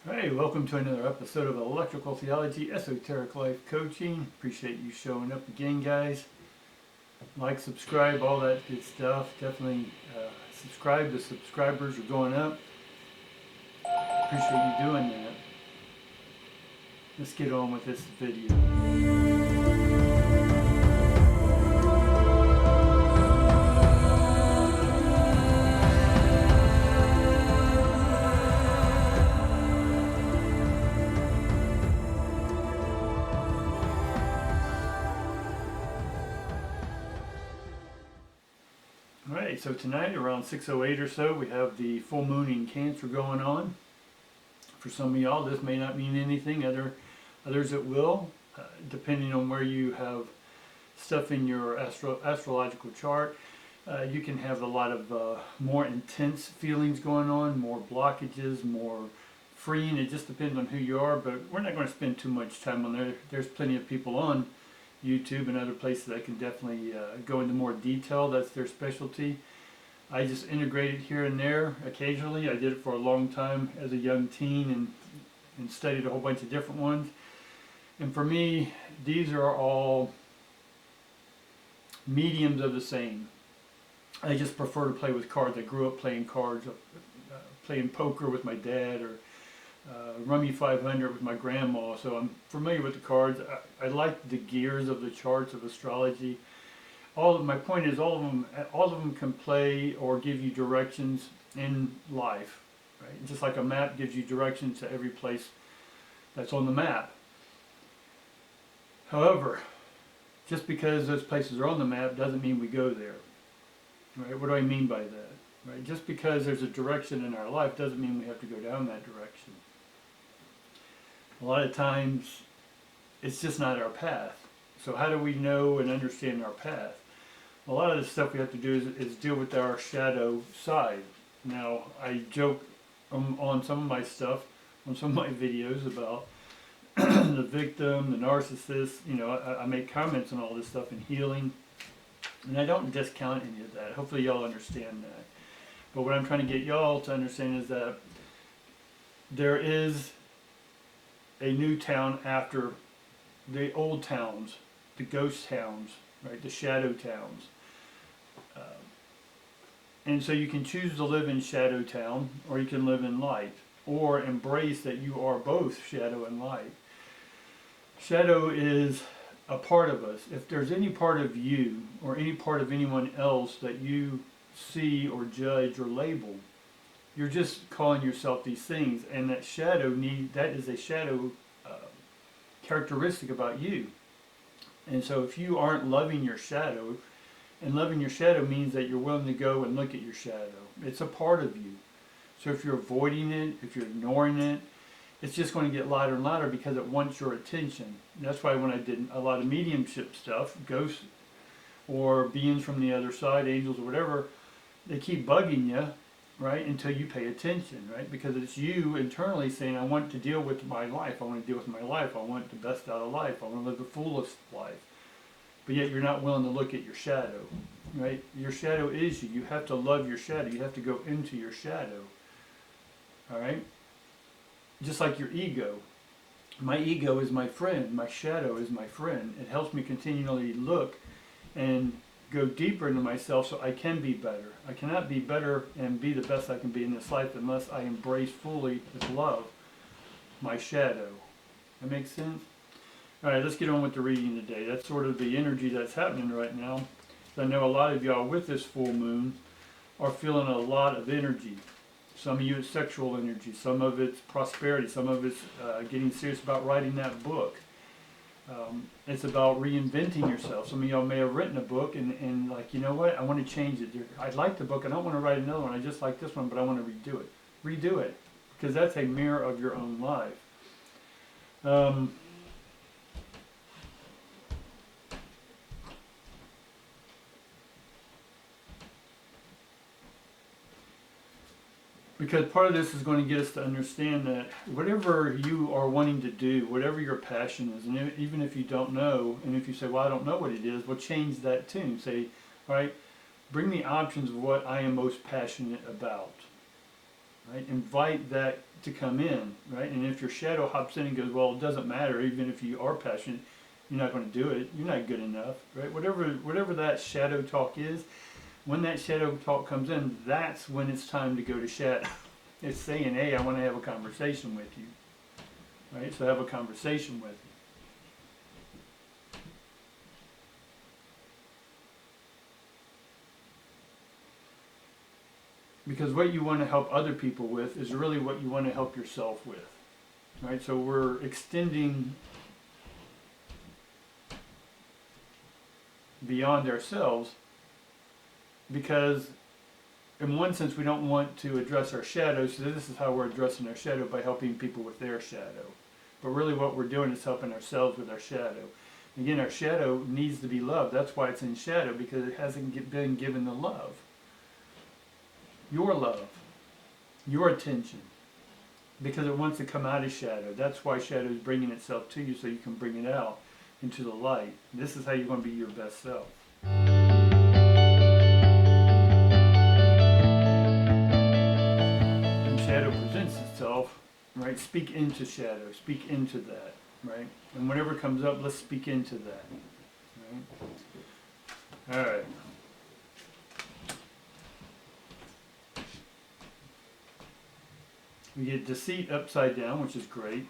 Hey, welcome to another episode of Electrical Theology, Esoteric Life Coaching. Appreciate you showing up again, guys. Like, subscribe, all that good stuff. Definitely subscribe. The subscribers are going up. Appreciate you doing that. Let's get on with this video. Alright, so tonight around 6:08 or so, we have the full moon in Cancer going on. For some of y'all, this may not mean anything. Others it will, depending on where you have stuff in your astrological chart. You can have a lot of more intense feelings going on, more blockages, more freeing. It just depends on who you are, but we're not going to spend too much time on there. There's plenty of people on YouTube and other places that can definitely go into more detail. That's their specialty. I just integrate it here and there occasionally. I did it for a long time as a young teen and studied a whole bunch of different ones. And for me, these are all mediums of the same. I just prefer to play with cards. I grew up playing cards, playing poker with my dad, or Rummy 500 with my grandma, so I'm familiar with the cards. I like the gears of the charts of astrology. My point is, all of them can play or give you directions in life, right? Just like a map gives you directions to every place that's on the map. However, just because those places are on the map doesn't mean we go there, right? What do I mean by that? Right? Just because there's a direction in our life doesn't mean we have to go down that direction. A lot of times, it's just not our path. So how do we know and understand our path? A lot of the stuff we have to do is deal with our shadow side. Now, I joke on some of my stuff, on some of my videos about the victim, the narcissist. You know, I make comments on all this stuff in healing, and I don't discount any of that. Hopefully y'all understand that. But what I'm trying to get y'all to understand is that there is a new town after the old towns, the ghost towns, right? The shadow towns. And so you can choose to live in shadow town, or you can live in light, or embrace that you are both shadow and light. Shadow is a part of us. If there's any part of you or any part of anyone else that you see or judge or label, you're just calling yourself these things, and that is a shadow characteristic about you. And so if you aren't loving your shadow, and loving your shadow means that you're willing to go and look at your shadow. It's a part of you. So if you're avoiding it, if you're ignoring it, it's just going to get louder and louder because it wants your attention. That's why when I did a lot of mediumship stuff, ghosts or beings from the other side, angels or whatever, they keep bugging you, right, until you pay attention, right? Because it's you internally saying, I want to deal with my life. I want to deal with my life. I want the best out of life. I want to live the fullest life. But yet you're not willing to look at your shadow, right? Your shadow is you. You have to love your shadow. You have to go into your shadow, all right? Just like your ego. My ego is my friend. My shadow is my friend. It helps me continually look and go deeper into myself so I can be better. I cannot be better and be the best I can be in this life unless I embrace fully with love my shadow. That makes sense? Alright, let's get on with the reading today. That's sort of the energy that's happening right now. I know a lot of y'all with this full moon are feeling a lot of energy. Some of you it's sexual energy, some of it's prosperity, some of it's getting serious about writing that book. It's about reinventing yourself. Some of y'all may have written a book and like, you know what, I want to change it. I like the book, I don't want to write another one, I just like this one, but I want to redo it. Redo it, because that's a mirror of your own life. Because part of this is going to get us to understand that whatever you are wanting to do, whatever your passion is, and even if you don't know, and if you say, well, I don't know what it is, well, change that tune. Say, all right, bring me options of what I am most passionate about. Right? Invite that to come in, right? And if your shadow hops in and goes, well, it doesn't matter, even if you are passionate, you're not going to do it. You're not good enough, right? Whatever that shadow talk is, when that shadow talk comes in, that's when it's time to go to shadow. It's saying, hey, I want to have a conversation with you, right? So have a conversation with you. Because what you want to help other people with is really what you want to help yourself with, right? So we're extending beyond ourselves because in one sense we don't want to address our shadow, so this is how we're addressing our shadow, by helping people with their shadow. But really what we're doing is helping ourselves with our shadow. Again, our shadow needs to be loved. That's why it's in shadow, because it hasn't been given the love. Your love, your attention, because it wants to come out of shadow. That's why shadow is bringing itself to you, so you can bring it out into the light. This is how you're going to be your best self. When shadow presents itself, right, speak into shadow, speak into that, right? And whatever comes up, let's speak into that, right? All right. We get deceit upside down, which is great.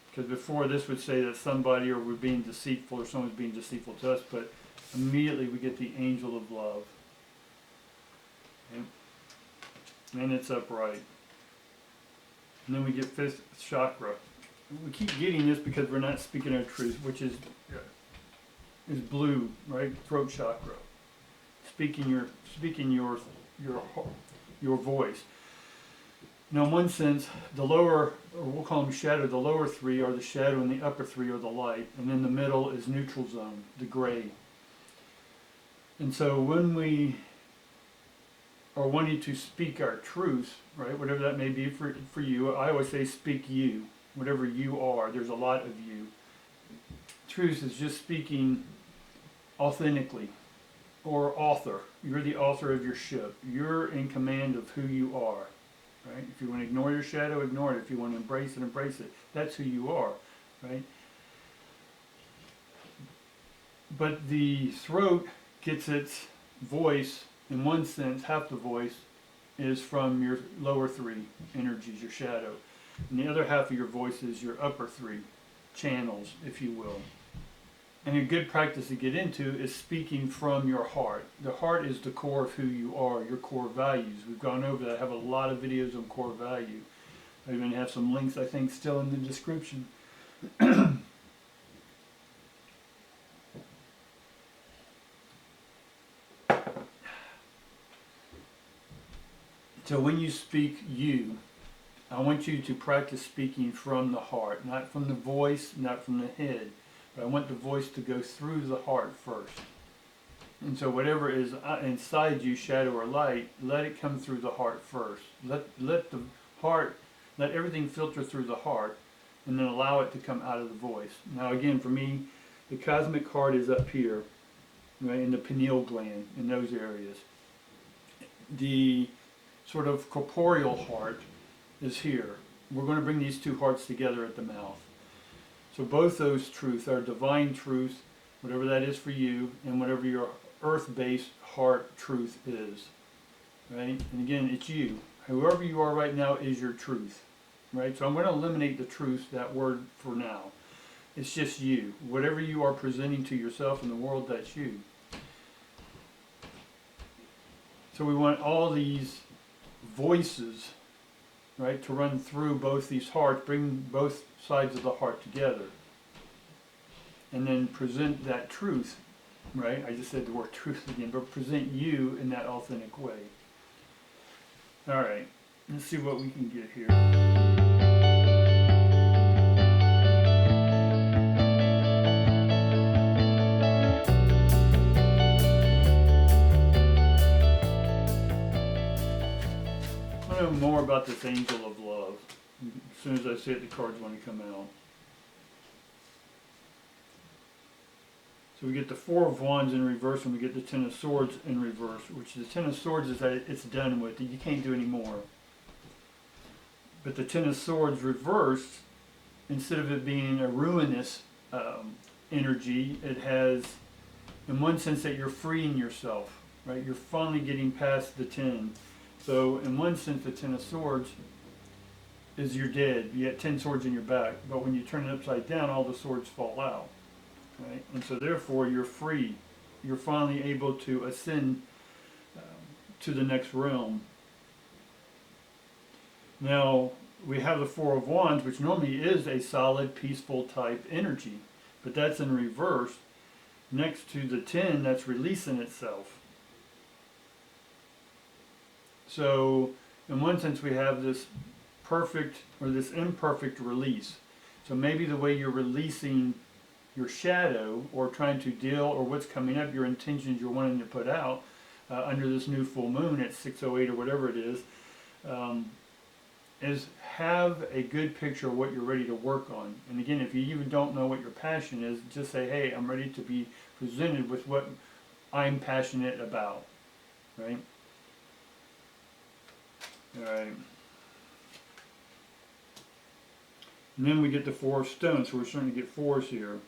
Because before this would say that somebody or we're being deceitful or someone's being deceitful to us, but immediately we get the angel of love. Okay? And it's upright. And then we get fifth chakra. We keep getting this because we're not speaking our truth, which is blue, right? Throat chakra. Speaking your voice. Now, in one sense, the lower, or we'll call them shadow, the lower three are the shadow and the upper three are the light. And then the middle is neutral zone, the gray. And so when we are wanting to speak our truth, right, whatever that may be for you, I always say speak you, whatever you are. There's a lot of you. Truth is just speaking authentically, or author. You're the author of your ship. You're in command of who you are. Right? If you want to ignore your shadow, ignore it. If you want to embrace it, embrace it. That's who you are, right? But the throat gets its voice, in one sense, half the voice is from your lower three energies, your shadow. And the other half of your voice is your upper three channels, if you will. And a good practice to get into is speaking from your heart. The heart is the core of who you are, your core values. We've gone over that. I have a lot of videos on core value. I even have some links, I think, still in the description. So when you speak you, I want you to practice speaking from the heart, not from the voice, not from the head. But I want the voice to go through the heart first. And so whatever is inside you, shadow or light, let it come through the heart first. Let the heart, let everything filter through the heart, and then allow it to come out of the voice. Now again, for me, the cosmic heart is up here, right, in the pineal gland, in those areas. The sort of corporeal heart is here. We're going to bring these two hearts together at the mouth. So both those truths are divine truth, whatever that is for you, and whatever your earth-based heart truth is, right? And again, it's you. Whoever you are right now is your truth, right? So I'm going to eliminate the truth, that word, for now. It's just you. Whatever you are presenting to yourself in the world, that's you. So we want all these voices, right, to run through both these hearts, bring both sides of the heart together, and then present that truth, right? I just said the word truth again, but present you in that authentic way. All right, let's see what we can get here. I know more about this angel of love. As soon as I say it, the cards want to come out. So we get the Four of Wands in reverse, and we get the Ten of Swords in reverse, which the Ten of Swords is that it's done with. You can't do any more. But the Ten of Swords reversed, instead of it being a ruinous energy, it has, in one sense, that you're freeing yourself, right? You're finally getting past the 10. So in one sense, the Ten of Swords is you're dead. You got 10 swords in your back, but when you turn it upside down, all the swords fall out, right? And so therefore, you're free. You're finally able to ascend to the next realm. Now, we have the Four of Wands, which normally is a solid, peaceful type energy, but that's in reverse. Next to the 10, that's releasing itself. So, in one sense, we have this perfect or this imperfect release. So maybe the way you're releasing your shadow or trying to deal or what's coming up, your intentions you're wanting to put out under this new full moon at 6:08 or whatever it is have a good picture of what you're ready to work on. And again, if you even don't know what your passion is, just say, hey, I'm ready to be presented with what I'm passionate about, right? All right. And then we get the Four of Stones, so we're starting to get fours here.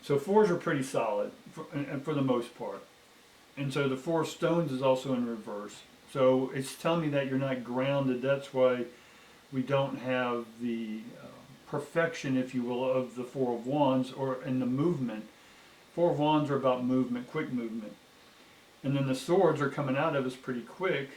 So fours are pretty solid for the most part. And so the Four of Stones is also in reverse. So it's telling me that you're not grounded. That's why we don't have the perfection, if you will, of the Four of Wands or in the movement. Four of Wands are about movement, quick movement. And then the swords are coming out of us pretty quick.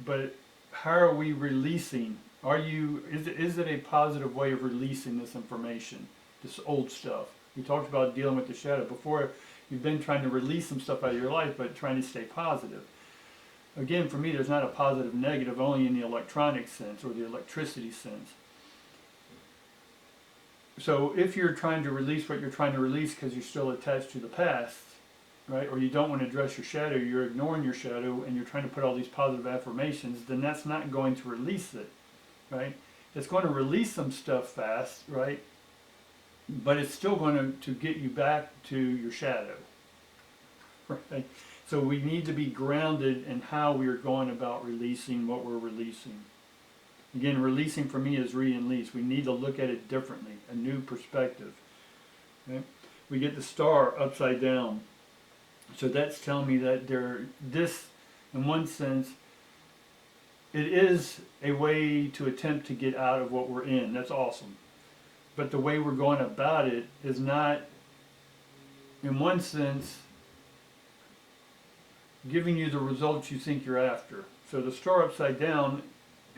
But how are we releasing? Is it a positive way of releasing this information, this old stuff? We talked about dealing with the shadow before. You've been trying to release some stuff out of your life, but trying to stay positive. Again, for me, there's not a positive negative, only in the electronic sense or the electricity sense. So if you're trying to release what you're trying to release because you're still attached to the past, right, or you don't want to address your shadow, you're ignoring your shadow, and you're trying to put all these positive affirmations, then that's not going to release it, right? It's going to release some stuff fast, right? But it's still going to get you back to your shadow, right? So we need to be grounded in how we are going about releasing what we're releasing. Again, releasing for me is re-release. We need to look at it differently, a new perspective. Okay? We get the Star upside down. So that's telling me that this, in one sense, it is a way to attempt to get out of what we're in. That's awesome. But the way we're going about it is not, in one sense, giving you the results you think you're after. So the Star upside down,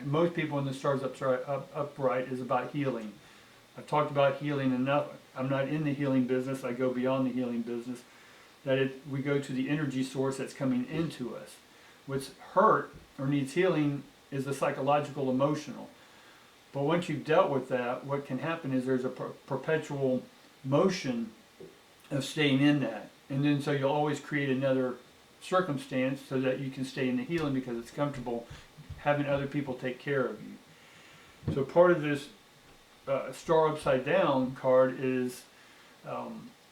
most people in the Stars upright is about healing. I've talked about healing enough. I'm not in the healing business. I go beyond the healing business. We go to the energy source that's coming into us. What's hurt or needs healing is the psychological, emotional. But once you've dealt with that, what can happen is there's a perpetual motion of staying in that. And then so you'll always create another circumstance so that you can stay in the healing because it's comfortable having other people take care of you. So part of this Star upside down card is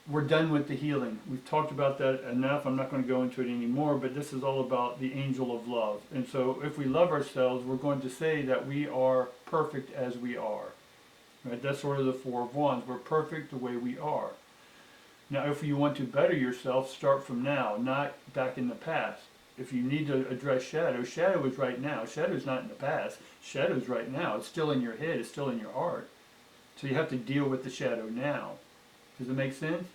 we're done with the healing. We've talked about that enough. I'm not going to go into it anymore, but this is all about the angel of love. And so if we love ourselves, we're going to say that we are perfect as we are. Right? That's sort of the Four of Wands. We're perfect the way we are. Now, if you want to better yourself, start from now, not back in the past. If you need to address shadow, shadow is right now. Shadow is not in the past. Shadow is right now. It's still in your head. It's still in your heart. So you have to deal with the shadow now. Does it make sense?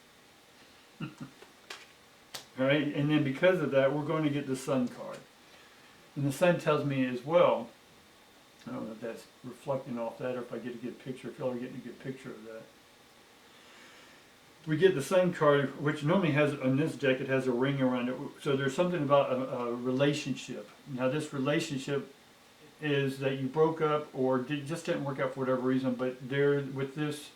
All right, and then because of that, we're going to get the Sun card. And the Sun tells me as well, I don't know if that's reflecting off that or if I get a good picture, if y'all are getting a good picture of that. We get the Sun card, which normally has, on this deck, it has a ring around it. So there's something about a relationship. Now this relationship is that you broke up or just didn't work out for whatever reason, but there, with this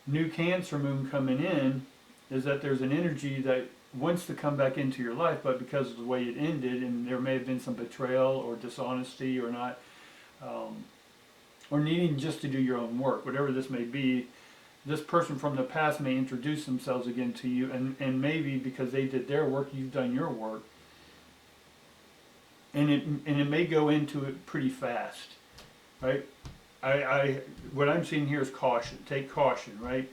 new Cancer moon coming in, is that there's an energy that wants to come back into your life, but because of the way it ended, and there may have been some betrayal or dishonesty or not, or needing just to do your own work, whatever this may be, this person from the past may introduce themselves again to you, and maybe because they did their work, you've done your work. and it may go into it pretty fast, right? What I'm seeing here is caution. Take caution, right?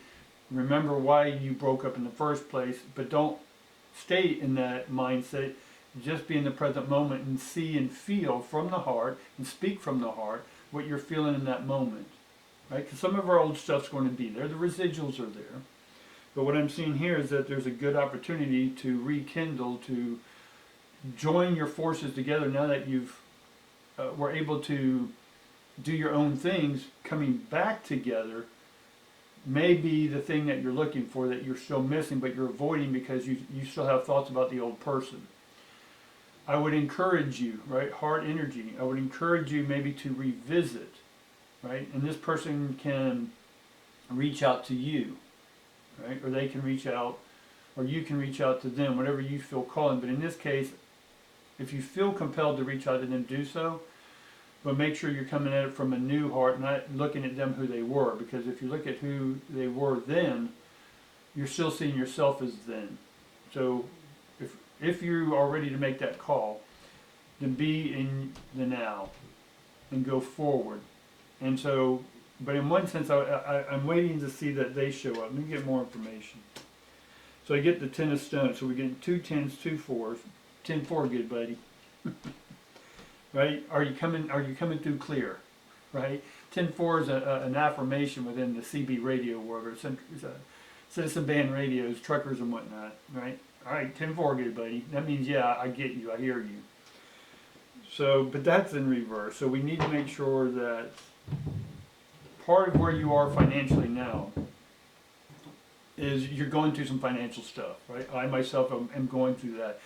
Remember why you broke up in the first place, but don't stay in that mindset. Just be in the present moment and see and feel from the heart and speak from the heart what you're feeling in that moment, right? Because some of our old stuff's going to be there. The residuals are there. But what I'm seeing here is that there's a good opportunity to rekindle, to join your forces together now that you've were able to do your own things. Coming back together may be the thing that you're looking for, that you're still missing, but you're avoiding because you still have thoughts about the old person. I would encourage you, right, heart energy, I would encourage you maybe to revisit, right, and this person can reach out to you, right, or they can reach out, or you can reach out to them, whatever you feel calling. But in this case, if you feel compelled to reach out to them, do so, but make sure you're coming at it from a new heart, not looking at them who they were, because if you look at who they were then, you're still seeing yourself as then. So if you are ready to make that call, then be in the now and go forward. And so, but in one sense, I'm waiting to see that they show up. Let me get more information. So I get the 10 of stones. So we get 2 10s, 2 4s. 10-4, good buddy. Right? Are you coming through clear? Right? 10-4 is an affirmation within the CB radio world, or citizen band radios, truckers and whatnot. Right? All right, 10-4, good buddy. That means, yeah, I get you, I hear you. So, but that's in reverse. So we need to make sure that part of where you are financially now is you're going through some financial stuff, right? I myself am going through that.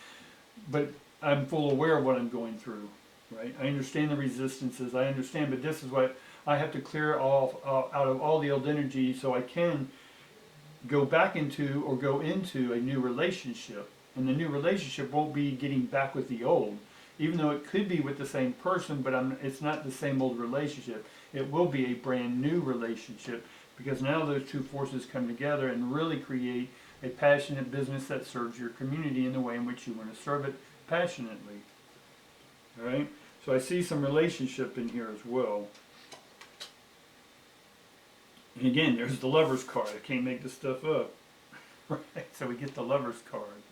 But I'm full aware of what I'm going through, right? I understand the resistances, I understand, but this is what I have to clear off out of all the old energy so I can go back into or go into a new relationship. And the new relationship won't be getting back with the old, even though it could be with the same person, but it's not the same old relationship. It will be a brand new relationship, because now those two forces come together and really create a passionate business that serves your community in the way in which you want to serve it passionately. All right? So I see some relationship in here as well. And again, there's the Lover's card. I can't make this stuff up. Right? So we get the Lover's card.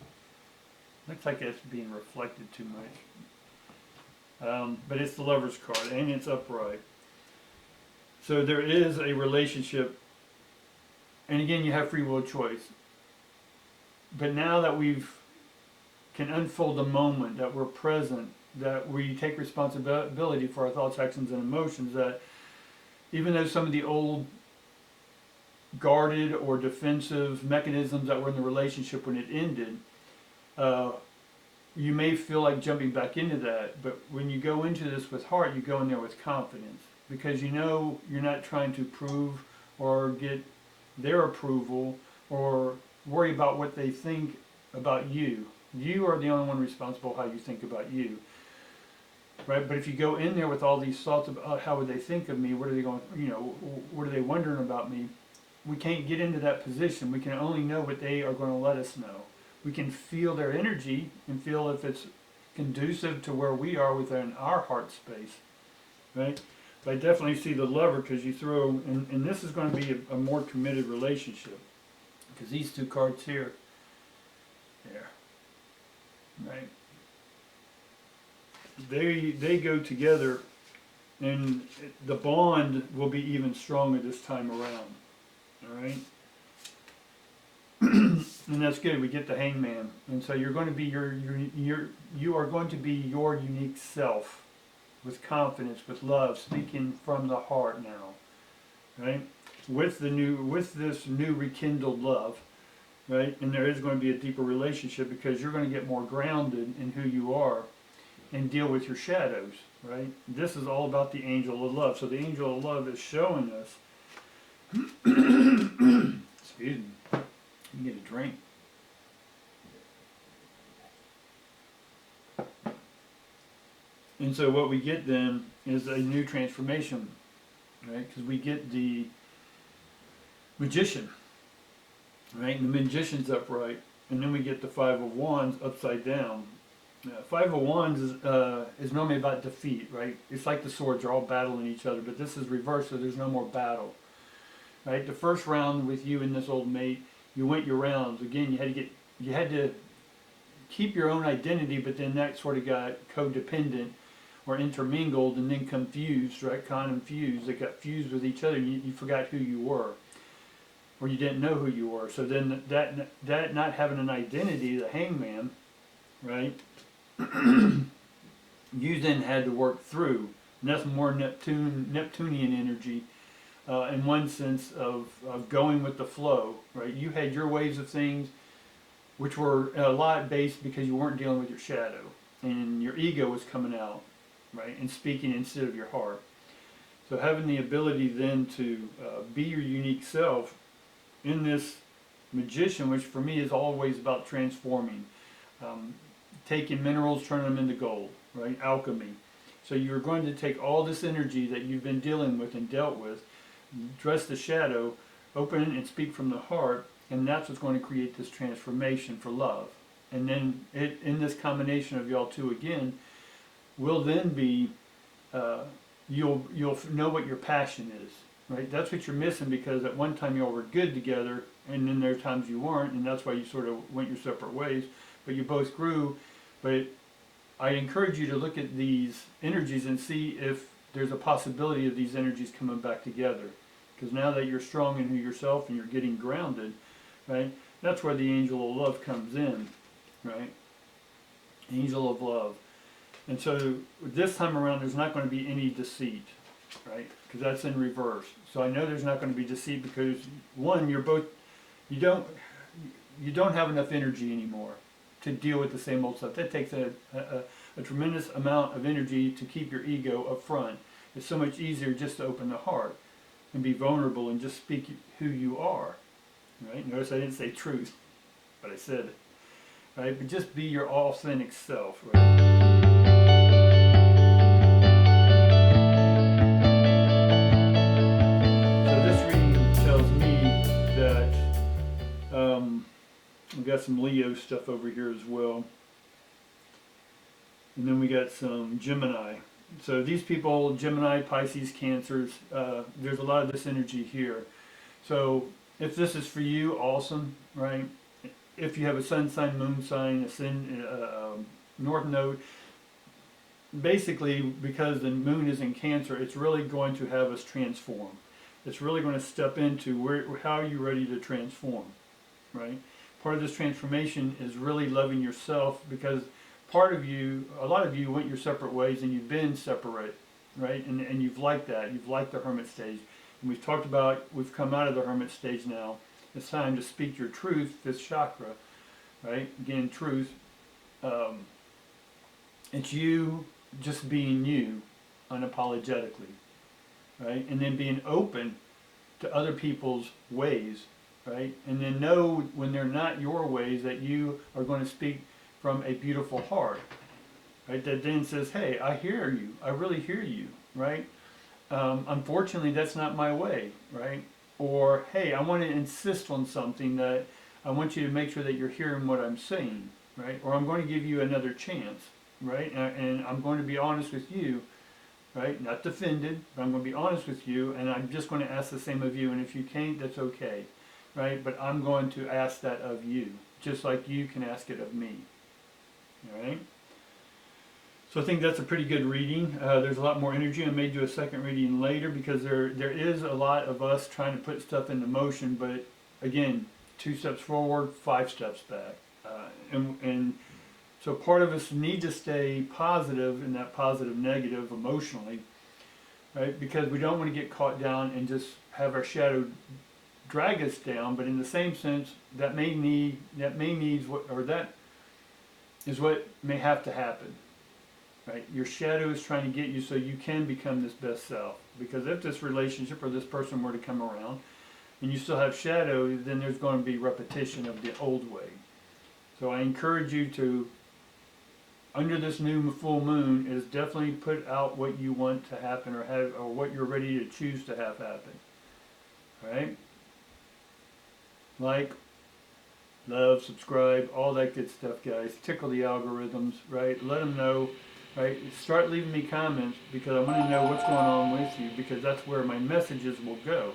Looks like it's being reflected too much. But it's the Lover's card, and it's upright. So there is a relationship. And again, you have free will choice. But now that can unfold the moment, that we're present, that we take responsibility for our thoughts, actions, and emotions, that even though some of the old guarded or defensive mechanisms that were in the relationship when it ended, you may feel like jumping back into that, but when you go into this with heart, you go in there with confidence, because you know you're not trying to prove or get their approval or worry about what they think about you. You are the only one responsible how you think about you, right? But if you go in there with all these thoughts about how would they think of me, what are they going, what are they wondering about me, we can't get into that position. We can only know what they are going to let us know. We can feel their energy and feel if it's conducive to where we are within our heart space, right? But I definitely see the Lover, because you throw, and this is going to be a more committed relationship, because these two cards here, there, right? They go together, and the bond will be even stronger this time around. All right, and that's good. We get the Hangman, and so you're going to be you are going to be your unique self, with confidence, with love, speaking from the heart now, right? With this new rekindled love, right? And there is going to be a deeper relationship, because you're going to get more grounded in who you are and deal with your shadows, right? This is all about the angel of love. So the angel of love is showing us. Excuse me. You get a drink. And so what we get then is a new transformation, right? Because we get the Magician, right? And the Magician's upright, and then we get the Five of Wands upside down. Five of Wands is normally about defeat, right? It's like the swords are all battling each other, but this is reversed, so there's no more battle, right? The first round with you and this old mate, you went your rounds. Again, you had to keep your own identity, but then that sort of got codependent or intermingled and then confused, right? Confused. They got fused with each other. And you forgot who you were, or you didn't know who you were. So then that not having an identity, the hangman, right? You then had to work through. And that's more Neptunian energy, in one sense of going with the flow, right? You had your ways of things, which were a lot based because you weren't dealing with your shadow, and your ego was coming out, right, and speaking instead of your heart. So having the ability then to be your unique self in this magician, which for me is always about transforming, taking minerals, turning them into gold, right, alchemy. So you're going to take all this energy that you've been dealing with and dealt with, dress the shadow, open and speak from the heart, and that's what's going to create this transformation for love. And then in this combination of y'all two again, will then be, you'll know what your passion is, right? That's what you're missing, because at one time y'all were good together, and then there are times you weren't, and that's why you sort of went your separate ways, but you both grew. But I encourage you to look at these energies and see if there's a possibility of these energies coming back together. Because now that you're strong in yourself and you're getting grounded, right? That's where the angel of love comes in, right? Angel of love. And so this time around, there's not going to be any deceit, right? Because that's in reverse. So I know there's not going to be deceit because, one, you don't have enough energy anymore to deal with the same old stuff. That takes a tremendous amount of energy to keep your ego up front. It's so much easier just to open the heart and be vulnerable and just speak who you are. Right? Notice I didn't say truth, but I said it. Right? But just be your authentic self. Right? So this reading tells me that we've got some Leo stuff over here as well. And then we got some Gemini. So these people, Gemini, Pisces, Cancers, there's a lot of this energy here. So if this is for you, awesome, right? If you have a sun sign, moon sign, north node, basically because the moon is in Cancer, it's really going to have us transform. It's really going to step into how are you ready to transform, right? Part of this transformation is really loving yourself, because part of you, a lot of you went your separate ways and you've been separate, right? And you've liked that. You've liked the hermit stage. And we've talked about, we've come out of the hermit stage now. It's time to speak your truth, this chakra, right? Again, truth. It's you just being you unapologetically, right? And then being open to other people's ways, right? And then know when they're not your ways that you are going to speak from a beautiful heart, right? That then says, hey, I hear you. I really hear you, right? Unfortunately, that's not my way, right? Or, hey, I want to insist on something that I want you to make sure that you're hearing what I'm saying, right? Or I'm going to give you another chance, right? And I'm going to be honest with you, right? Not defended, but I'm going to be honest with you, and I'm just going to ask the same of you. And if you can't, that's okay, right? But I'm going to ask that of you, just like you can ask it of me, all right? So I think that's a pretty good reading. There's a lot more energy. I may do a second reading later because there is a lot of us trying to put stuff into motion, but again, 2 steps forward, 5 steps back. And so part of us need to stay positive in that positive negative emotionally, right? Because we don't want to get caught down and just have our shadow drag us down, but in the same sense, that is what may have to happen. Right? Your shadow is trying to get you so you can become this best self. Because if this relationship or this person were to come around and you still have shadow, then there's going to be repetition of the old way. So I encourage you to, under this new full moon, is definitely put out what you want to happen or what you're ready to choose to have happen. Right? Like love, subscribe, all that good stuff, guys. Tickle the algorithms, right? Let them know, right? Start leaving me comments because I want to know what's going on with you, because that's where my messages will go,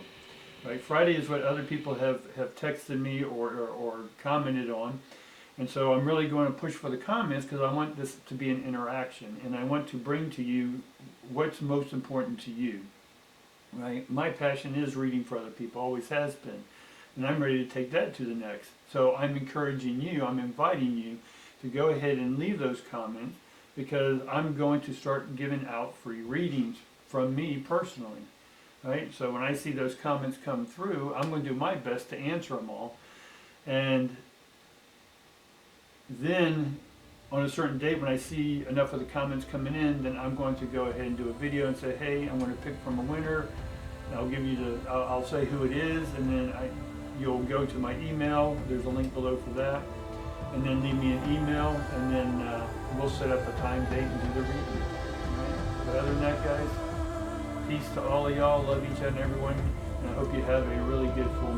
right? Friday is what other people have texted me or commented on. And so I'm really going to push for the comments because I want this to be an interaction, and I want to bring to you what's most important to you, right? My passion is reading for other people, always has been, and I'm ready to take that to the next. So I'm encouraging you, I'm inviting you to go ahead and leave those comments, because I'm going to start giving out free readings from me personally, right? So when I see those comments come through, I'm going to do my best to answer them all. And then on a certain date, when I see enough of the comments coming in, then I'm going to go ahead and do a video and say, hey, I'm going to pick from a winner. I'll give you I'll say who it is, and then you'll go to my email. There's a link below for that. And then leave me an email, and then we'll set up a time, date, and do the reading. Right? But other than that, guys, peace to all of y'all. Love each and every one, and I hope you have a really good full